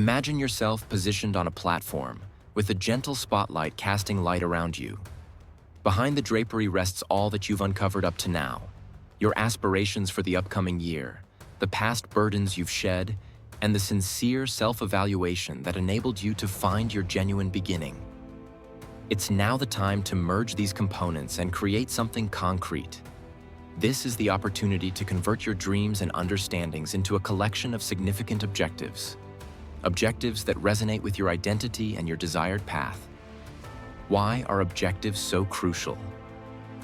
Imagine yourself positioned on a platform, with a gentle spotlight casting light around you. Behind the drapery rests all that you've uncovered up to now, your aspirations for the upcoming year, the past burdens you've shed, and the sincere self-evaluation that enabled you to find your genuine beginning. It's now the time to merge these components and create something concrete. This is the opportunity to convert your dreams and understandings into a collection of significant objectives. Objectives that resonate with your identity and your desired path. Why are objectives so crucial?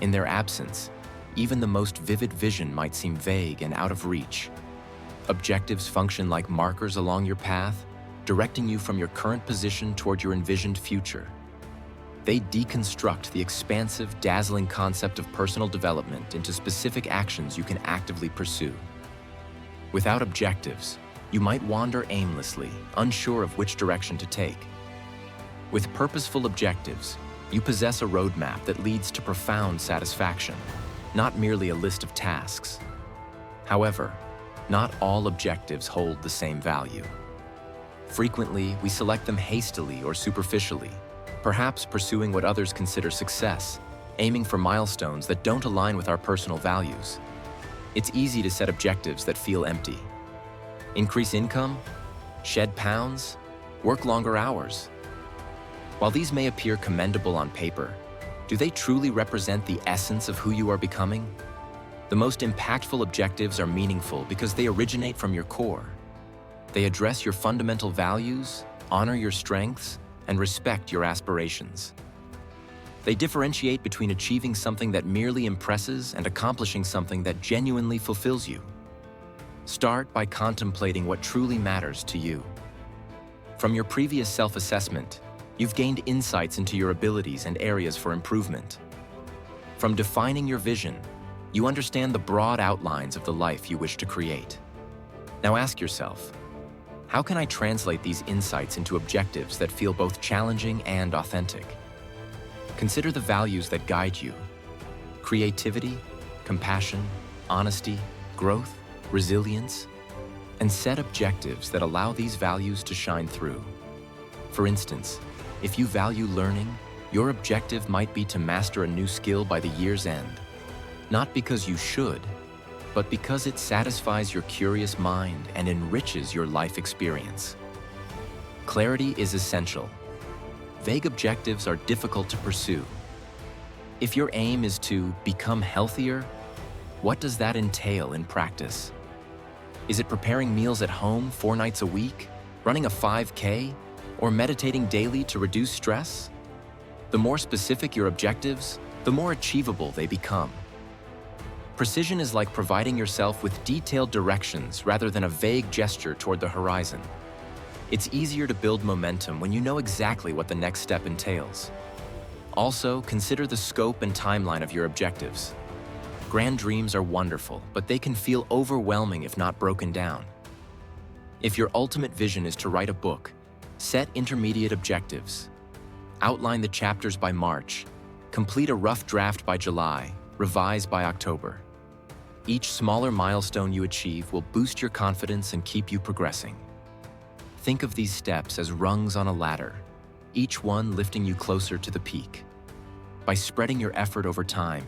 In their absence, even the most vivid vision might seem vague and out of reach. Objectives function like markers along your path, directing you from your current position toward your envisioned future. They deconstruct the expansive, dazzling concept of personal development into specific actions you can actively pursue. Without objectives, you might wander aimlessly, unsure of which direction to take. With purposeful objectives, you possess a roadmap that leads to profound satisfaction, not merely a list of tasks. However, not all objectives hold the same value. Frequently, we select them hastily or superficially, perhaps pursuing what others consider success, aiming for milestones that don't align with our personal values. It's easy to set objectives that feel empty. Increase income, shed pounds, work longer hours. While these may appear commendable on paper, do they truly represent the essence of who you are becoming? The most impactful objectives are meaningful because they originate from your core. They address your fundamental values, honor your strengths, and respect your aspirations. They differentiate between achieving something that merely impresses and accomplishing something that genuinely fulfills you. Start by contemplating what truly matters to you. From your previous self-assessment, you've gained insights into your abilities and areas for improvement. From defining your vision, you understand the broad outlines of the life you wish to create. Now ask yourself, how can I translate these insights into objectives that feel both challenging and authentic? Consider the values that guide you: creativity, compassion, honesty, growth, resilience, and set objectives that allow these values to shine through. For instance, if you value learning, your objective might be to master a new skill by the year's end, not because you should, but because it satisfies your curious mind and enriches your life experience. Clarity is essential. Vague objectives are difficult to pursue. If your aim is to become healthier, what does that entail in practice? Is it preparing meals at home 4 nights a week, running a 5K, or meditating daily to reduce stress? The more specific your objectives, the more achievable they become. Precision is like providing yourself with detailed directions rather than a vague gesture toward the horizon. It's easier to build momentum when you know exactly what the next step entails. Also, consider the scope and timeline of your objectives. Grand dreams are wonderful, but they can feel overwhelming if not broken down. If your ultimate vision is to write a book, set intermediate objectives. Outline the chapters by March, complete a rough draft by July, revise by October. Each smaller milestone you achieve will boost your confidence and keep you progressing. Think of these steps as rungs on a ladder, each one lifting you closer to the peak. By spreading your effort over time,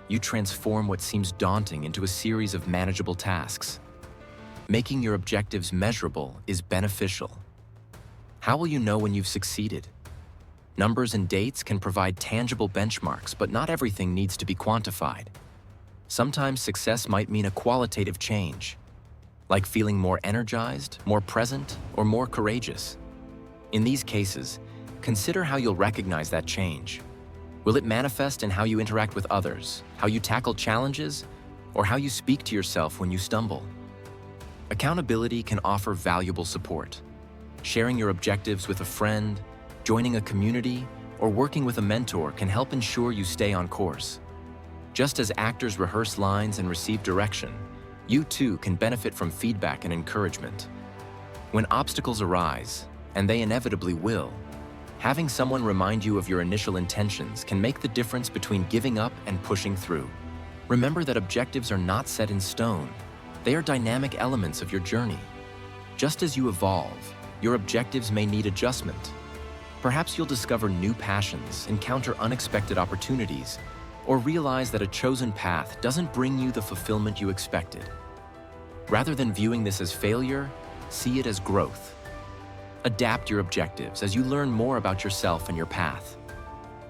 you transform what seems daunting into a series of manageable tasks. Making your objectives measurable is beneficial. How will you know when you've succeeded? Numbers and dates can provide tangible benchmarks, but not everything needs to be quantified. Sometimes success might mean a qualitative change, like feeling more energized, more present, or more courageous. In these cases, consider how you'll recognize that change. Will it manifest in how you interact with others, how you tackle challenges, or how you speak to yourself when you stumble? Accountability can offer valuable support. Sharing your objectives with a friend, joining a community, or working with a mentor can help ensure you stay on course. Just as actors rehearse lines and receive direction, you too can benefit from feedback and encouragement. When obstacles arise, and they inevitably will, having someone remind you of your initial intentions can make the difference between giving up and pushing through. Remember that objectives are not set in stone. They are dynamic elements of your journey. Just as you evolve, your objectives may need adjustment. Perhaps you'll discover new passions, encounter unexpected opportunities, or realize that a chosen path doesn't bring you the fulfillment you expected. Rather than viewing this as failure, see it as growth. Adapt your objectives as you learn more about yourself and your path.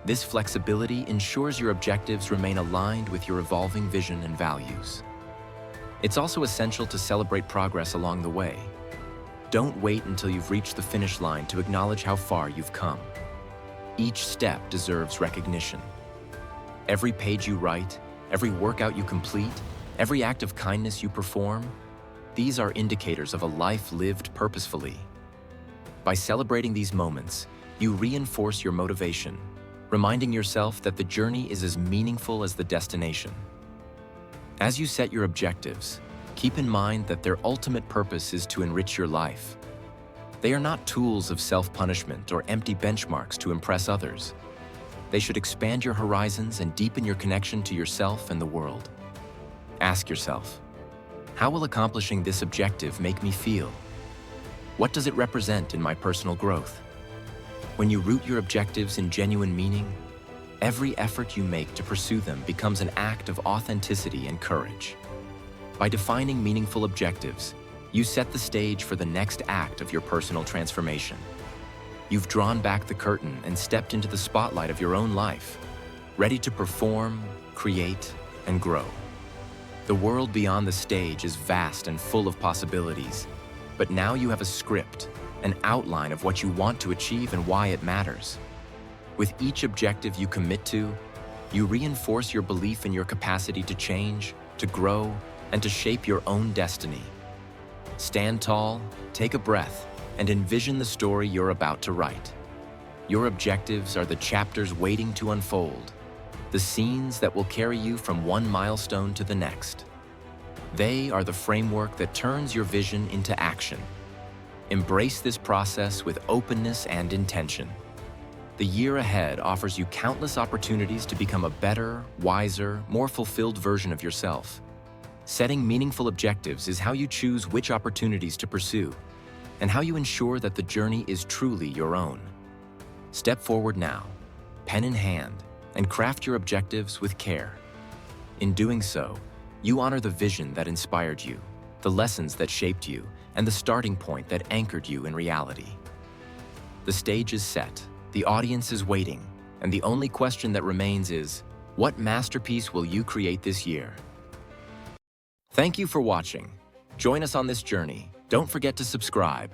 This flexibility ensures your objectives remain aligned with your evolving vision and values. It's also essential to celebrate progress along the way. Don't wait until you've reached the finish line to acknowledge how far you've come. Each step deserves recognition. Every page you write, every workout you complete, every act of kindness you perform, these are indicators of a life lived purposefully. By celebrating these moments, you reinforce your motivation, reminding yourself that the journey is as meaningful as the destination. As you set your objectives, keep in mind that their ultimate purpose is to enrich your life. They are not tools of self-punishment or empty benchmarks to impress others. They should expand your horizons and deepen your connection to yourself and the world. Ask yourself, how will accomplishing this objective make me feel? What does it represent in my personal growth? When you root your objectives in genuine meaning, every effort you make to pursue them becomes an act of authenticity and courage. By defining meaningful objectives, you set the stage for the next act of your personal transformation. You've drawn back the curtain and stepped into the spotlight of your own life, ready to perform, create, and grow. The world beyond the stage is vast and full of possibilities, but now you have a script, an outline of what you want to achieve and why it matters. With each objective you commit to, you reinforce your belief in your capacity to change, to grow, and to shape your own destiny. Stand tall, take a breath, and envision the story you're about to write. Your objectives are the chapters waiting to unfold, the scenes that will carry you from one milestone to the next. They are the framework that turns your vision into action. Embrace this process with openness and intention. The year ahead offers you countless opportunities to become a better, wiser, more fulfilled version of yourself. Setting meaningful objectives is how you choose which opportunities to pursue, and how you ensure that the journey is truly your own. Step forward now, pen in hand, and craft your objectives with care. In doing so, you honor the vision that inspired you, the lessons that shaped you, and the starting point that anchored you in reality. The stage is set, the audience is waiting, and the only question that remains is, what masterpiece will you create this year? Thank you for watching. Join us on this journey. Don't forget to subscribe.